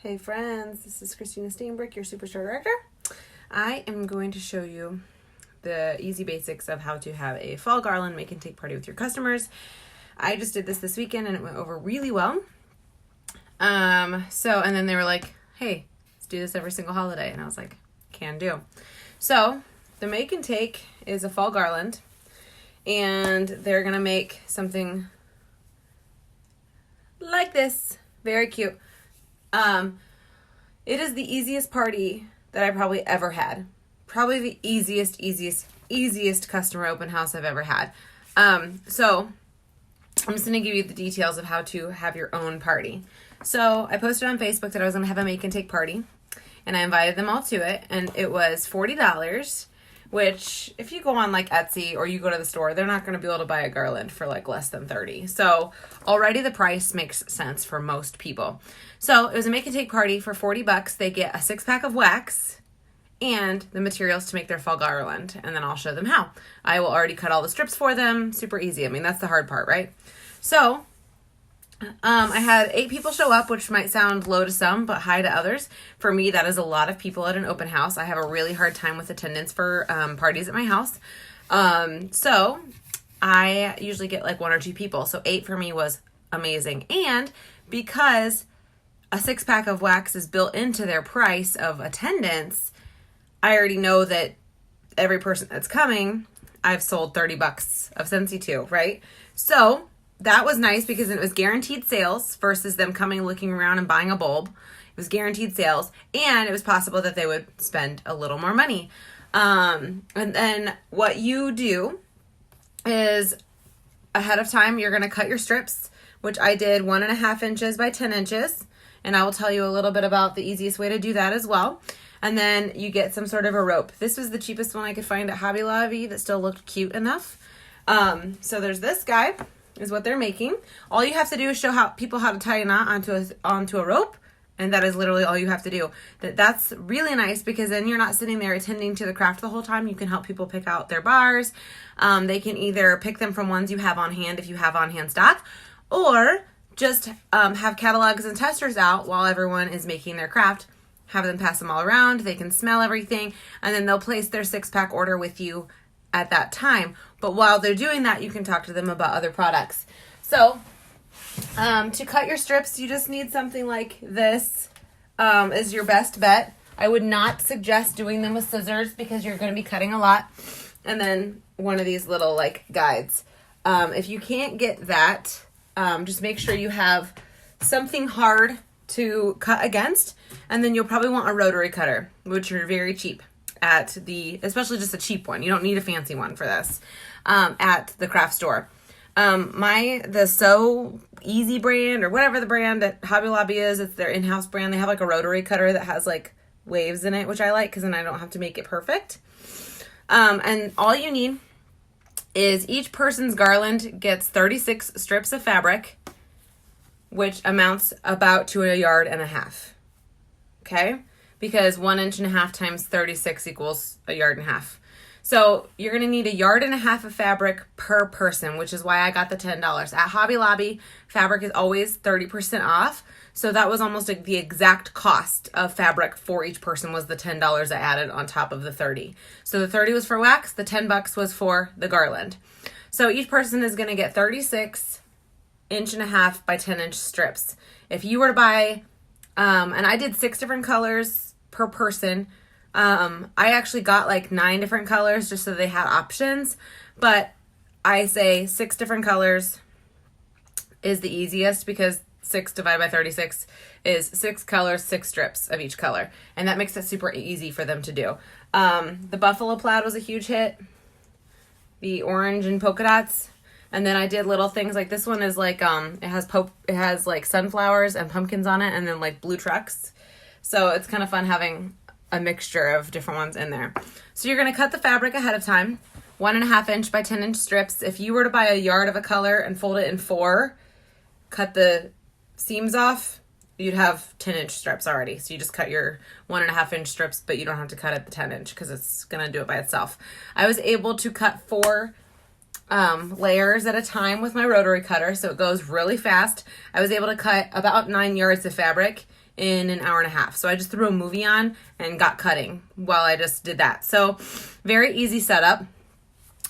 Hey friends, this is Christina Steinbrick, your Superstore Director. I am going to show you the easy basics of how to have a fall garland make and take party with your customers. I just did this weekend and it went over really well. And then they were like, hey, let's do this every single holiday. And I was like, can do. So the make and take is a fall garland, and they're going to make something like this. Very cute. It is the easiest party that I probably ever had. Probably the easiest customer open house I've ever had. So I'm just going to give you the details of how to have your own party. So I posted on Facebook that I was going to have a make and take party, and I invited them all to it, and it was $40, which if you go on like Etsy or you go to the store, they're not going to be able to buy a garland for like less than $30. So already the price makes sense for most people. So it was a make and take party for $40. They get a 6-pack of wax and the materials to make their fall garland, and then I'll show them how. I will already cut all the strips for them. Super easy. I mean, that's the hard part, right? So I had 8 people show up, which might sound low to some, but high to others. For me, that is a lot of people at an open house. I have a really hard time with attendance for parties at my house. So I usually get like 1 or 2 people. So 8 for me was amazing. And because a 6-pack of wax is built into their price of attendance, I already know that every person that's coming, I've sold $30 of Scentsy to, right? So that was nice because it was guaranteed sales versus them coming, looking around and buying a bulb. It was guaranteed sales, and it was possible that they would spend a little more money. And then what you do is ahead of time, you're going to cut your strips, which I did 1.5 inches by 10 inches. And I will tell you a little bit about the easiest way to do that as well. And then you get some sort of a rope. This was the cheapest one I could find at Hobby Lobby that still looked cute enough. So there's this guy, is what they're making. All you have to do is show people how to tie a knot onto a rope. And that is literally all you have to do. That's really nice because then you're not sitting there attending to the craft the whole time. You can help people pick out their bars. They can either pick them from ones you have on hand if you have on hand stock, or just have catalogs and testers out while everyone is making their craft. Have them pass them all around. They can smell everything, and then they'll place their 6-pack order with you at that time. But while they're doing that, you can talk to them about other products. So to cut your strips, you just need something like this is your best bet. I would not suggest doing them with scissors because you're going to be cutting a lot. And then one of these little like guides. If you can't get that, just make sure you have something hard to cut against, and then you'll probably want a rotary cutter, which are very cheap especially just a cheap one. You don't need a fancy one for this at the craft store. The So Easy brand, or whatever the brand at Hobby Lobby is, it's their in-house brand. They have like a rotary cutter that has like waves in it, which I like because then I don't have to make it perfect. And all you need is each person's garland gets 36 strips of fabric, which amounts about to 1.5 yards. Okay? Because 1.5 inches times 36 equals 1.5 yards. So you're going to need 1.5 yards of fabric per person, which is why I got the $10. At Hobby Lobby, fabric is always 30% off. So that was almost like the exact cost of fabric for each person was the $10 I added on top of the 30. So the 30 was for wax, the $10 was for the garland. So each person is going to get 36 1.5 by 10 inch strips. If you were to buy, and I did 6 different colors per person. I actually got like 9 different colors just so they had options, but I say 6 different colors is the easiest because 6 divided by 36 is 6 colors, 6 strips of each color. And that makes it super easy for them to do. The buffalo plaid was a huge hit. The orange and polka dots. And then I did little things like this one is like, it has like sunflowers and pumpkins on it, and then like blue trucks. So it's kind of fun having a mixture of different ones in there. So you're going to cut the fabric ahead of time, 1.5 inch by 10 inch strips. If you were to buy 1 yard of a color and fold it in 4, cut the seams off, you'd have 10 inch strips already. So you just cut your 1.5 inch strips, but you don't have to cut it the 10 inch because it's going to do it by itself. I was able to cut 4 layers at a time with my rotary cutter, so it goes really fast. I was able to cut about 9 yards of fabric in an hour and a half. So I just threw a movie on and got cutting while I just did that. So very easy setup.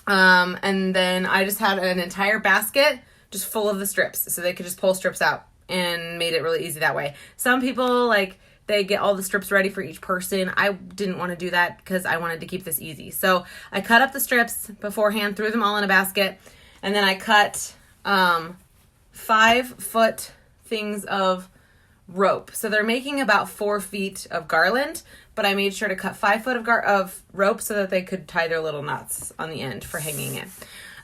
And then I just had an entire basket just full of the strips, so they could just pull strips out, and made it really easy that way. Some people, like, they get all the strips ready for each person. I didn't want to do that because I wanted to keep this easy. So I cut up the strips beforehand, threw them all in a basket, and then I cut 5-foot things of rope. So they're making about 4 feet of garland, but I made sure to cut 5 foot of rope so that they could tie their little knots on the end for hanging it.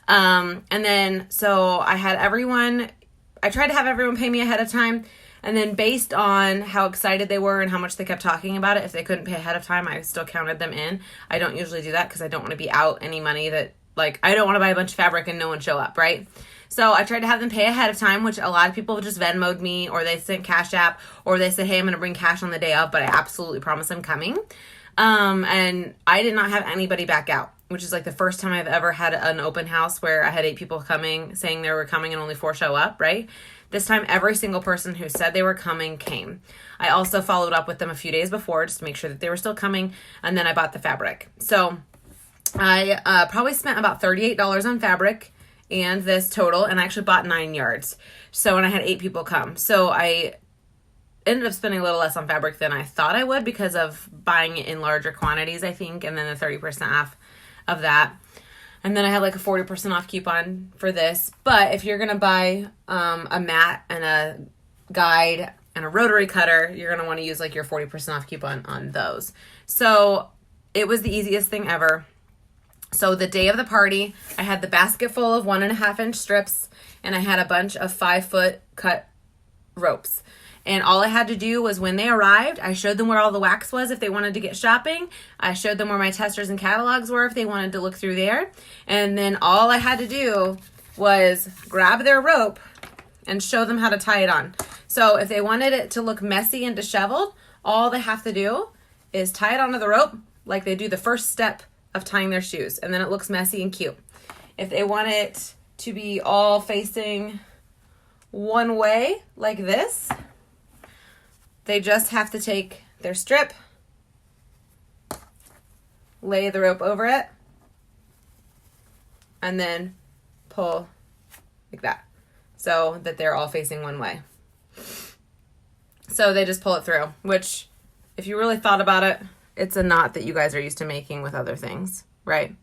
And then, so I tried to have everyone pay me ahead of time. And then based on how excited they were and how much they kept talking about it, if they couldn't pay ahead of time, I still counted them in. I don't usually do that because I don't want to be out any money that, like, I don't want to buy a bunch of fabric and no one show up, right? So I tried to have them pay ahead of time, which a lot of people just Venmo'd me, or they sent Cash App, or they said, hey, I'm going to bring cash on the day of, but I absolutely promise I'm coming. And I did not have anybody back out, which is like the first time I've ever had an open house where I had 8 people coming, saying they were coming, and only 4 show up, right? This time, every single person who said they were coming came. I also followed up with them a few days before just to make sure that they were still coming, and then I bought the fabric. So I probably spent about $38 on fabric and this total, and I actually bought 9 yards. So, and I had 8 people come. So I ended up spending a little less on fabric than I thought I would because of buying it in larger quantities, I think, and then the 30% off of that. And then I had like a 40% off coupon for this. But if you're going to buy a mat and a guide and a rotary cutter, you're going to want to use like your 40% off coupon on those. So it was the easiest thing ever. So the day of the party, I had the basket full of 1.5-inch strips, and I had a bunch of 5-foot cut ropes. And all I had to do was, when they arrived, I showed them where all the wax was if they wanted to get shopping. I showed them where my testers and catalogs were if they wanted to look through there. And then all I had to do was grab their rope and show them how to tie it on. So if they wanted it to look messy and disheveled, all they have to do is tie it onto the rope like they do the first step of tying their shoes, and then it looks messy and cute. If they want it to be all facing one way like this, they just have to take their strip, lay the rope over it, and then pull like that so that they're all facing one way. So they just pull it through, which, if you really thought about it, it's a knot that you guys are used to making with other things, right?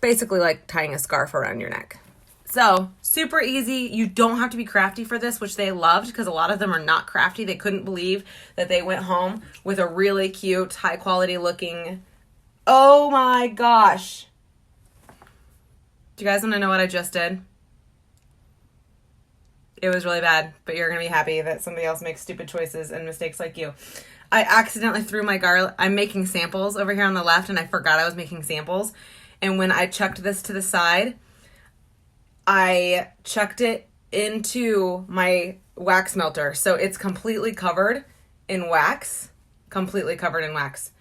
Basically like tying a scarf around your neck. So super easy. You don't have to be crafty for this, which they loved because a lot of them are not crafty. They couldn't believe that they went home with a really cute, high quality looking, oh my gosh. Do you guys want to know what I just did? It was really bad, but you're going to be happy that somebody else makes stupid choices and mistakes like you. I accidentally threw my garlic. I'm making samples over here on the left, and I forgot I was making samples. And when I chucked this to the side, I chucked it into my wax melter. So it's completely covered in wax. Completely covered in wax.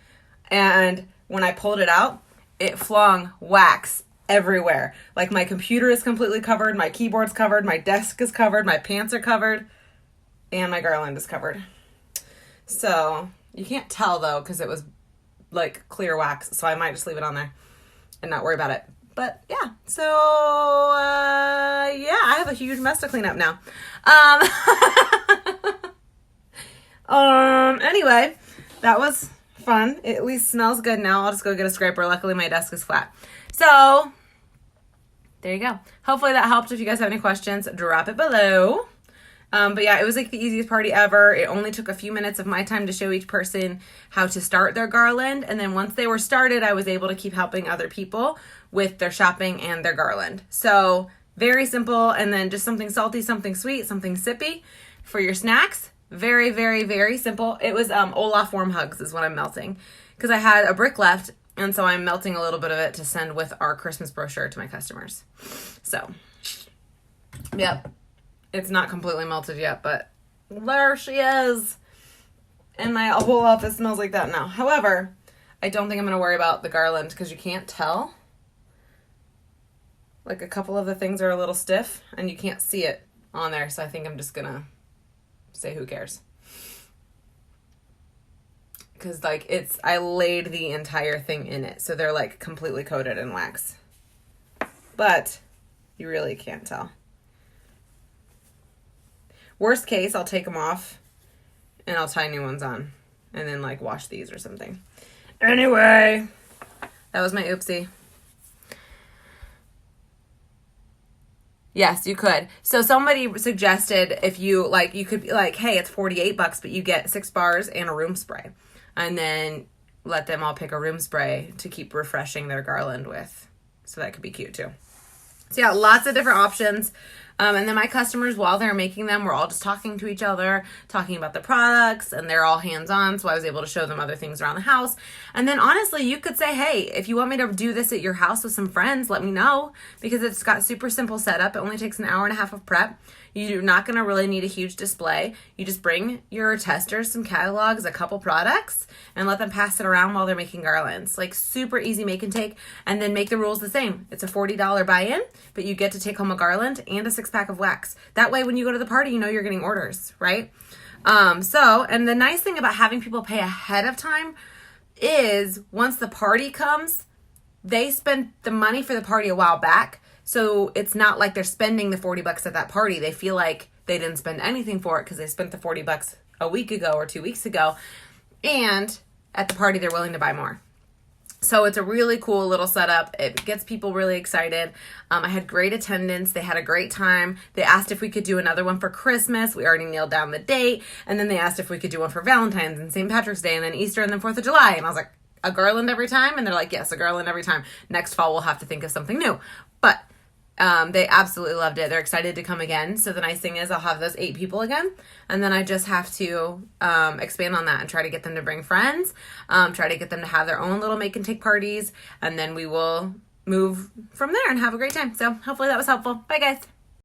And when I pulled it out, it flung wax everywhere. Like, my computer is completely covered, my keyboard's covered, my desk is covered, my pants are covered, and my garland is covered. So you can't tell though, because it was like clear wax. So I might just leave it on there and not worry about it. But yeah, so yeah, I have a huge mess to clean up now. Anyway, that was fun. It at least smells good now. I'll just go get a scraper. Luckily my desk is flat. So there you go. Hopefully that helped. If you guys have any questions, drop it below. But yeah, it was like the easiest party ever. It only took a few minutes of my time to show each person how to start their garland. And then once they were started, I was able to keep helping other people with their shopping and their garland. So very simple. And then just something salty, something sweet, something sippy for your snacks. Very, very, very simple. It was Olaf warm hugs is what I'm melting because I had a brick left. And so I'm melting a little bit of it to send with our Christmas brochure to my customers. So, yep. It's not completely melted yet, but there she is. And my whole office smells like that now. However, I don't think I'm going to worry about the garland because you can't tell. Like, a couple of the things are a little stiff and you can't see it on there. So I think I'm just going to say who cares. because like I laid the entire thing in it, so they're like completely coated in wax, but you really can't tell. Worst case, I'll take them off and I'll tie new ones on and then like wash these or something. Anyway, that was my oopsie. Yes, you could. So somebody suggested if you like, you could be like, hey, it's $48, but you get 6 bars and a room spray. And then let them all pick a room spray to keep refreshing their garland with. So that could be cute too. So yeah, lots of different options. And then my customers, while they're making them, we're all just talking to each other, talking about the products, and they're all hands-on, so I was able to show them other things around the house. And then honestly, you could say, hey, if you want me to do this at your house with some friends, let me know, because it's got super simple setup. It only takes an hour and a half of prep. You're not going to really need a huge display. You just bring your testers some catalogs, a couple products, and let them pass it around while they're making garlands. Like super easy make and take, and then make the rules the same. It's a $40 buy-in, but you get to take home a garland and a 6-pack of wax. That way when you go to the party, you know you're getting orders, right? And the nice thing about having people pay ahead of time is once the party comes, they spent the money for the party a while back. So it's not like they're spending the $40 at that party. They feel like they didn't spend anything for it because they spent the $40 a week ago or 2 weeks ago. And at the party, they're willing to buy more. So it's a really cool little setup. It gets people really excited. I had great attendance. They had a great time. They asked if we could do another one for Christmas. We already nailed down the date. And then they asked if we could do one for Valentine's and St. Patrick's Day and then Easter and then 4th of July. And I was like, a garland every time? And they're like, yes, a garland every time. Next fall, we'll have to think of something new. But they absolutely loved it. They're excited to come again. So the nice thing is I'll have those 8 people again. And then I just have to expand on that and try to get them to bring friends, try to get them to have their own little make and take parties. And then we will move from there and have a great time. So hopefully that was helpful. Bye, guys.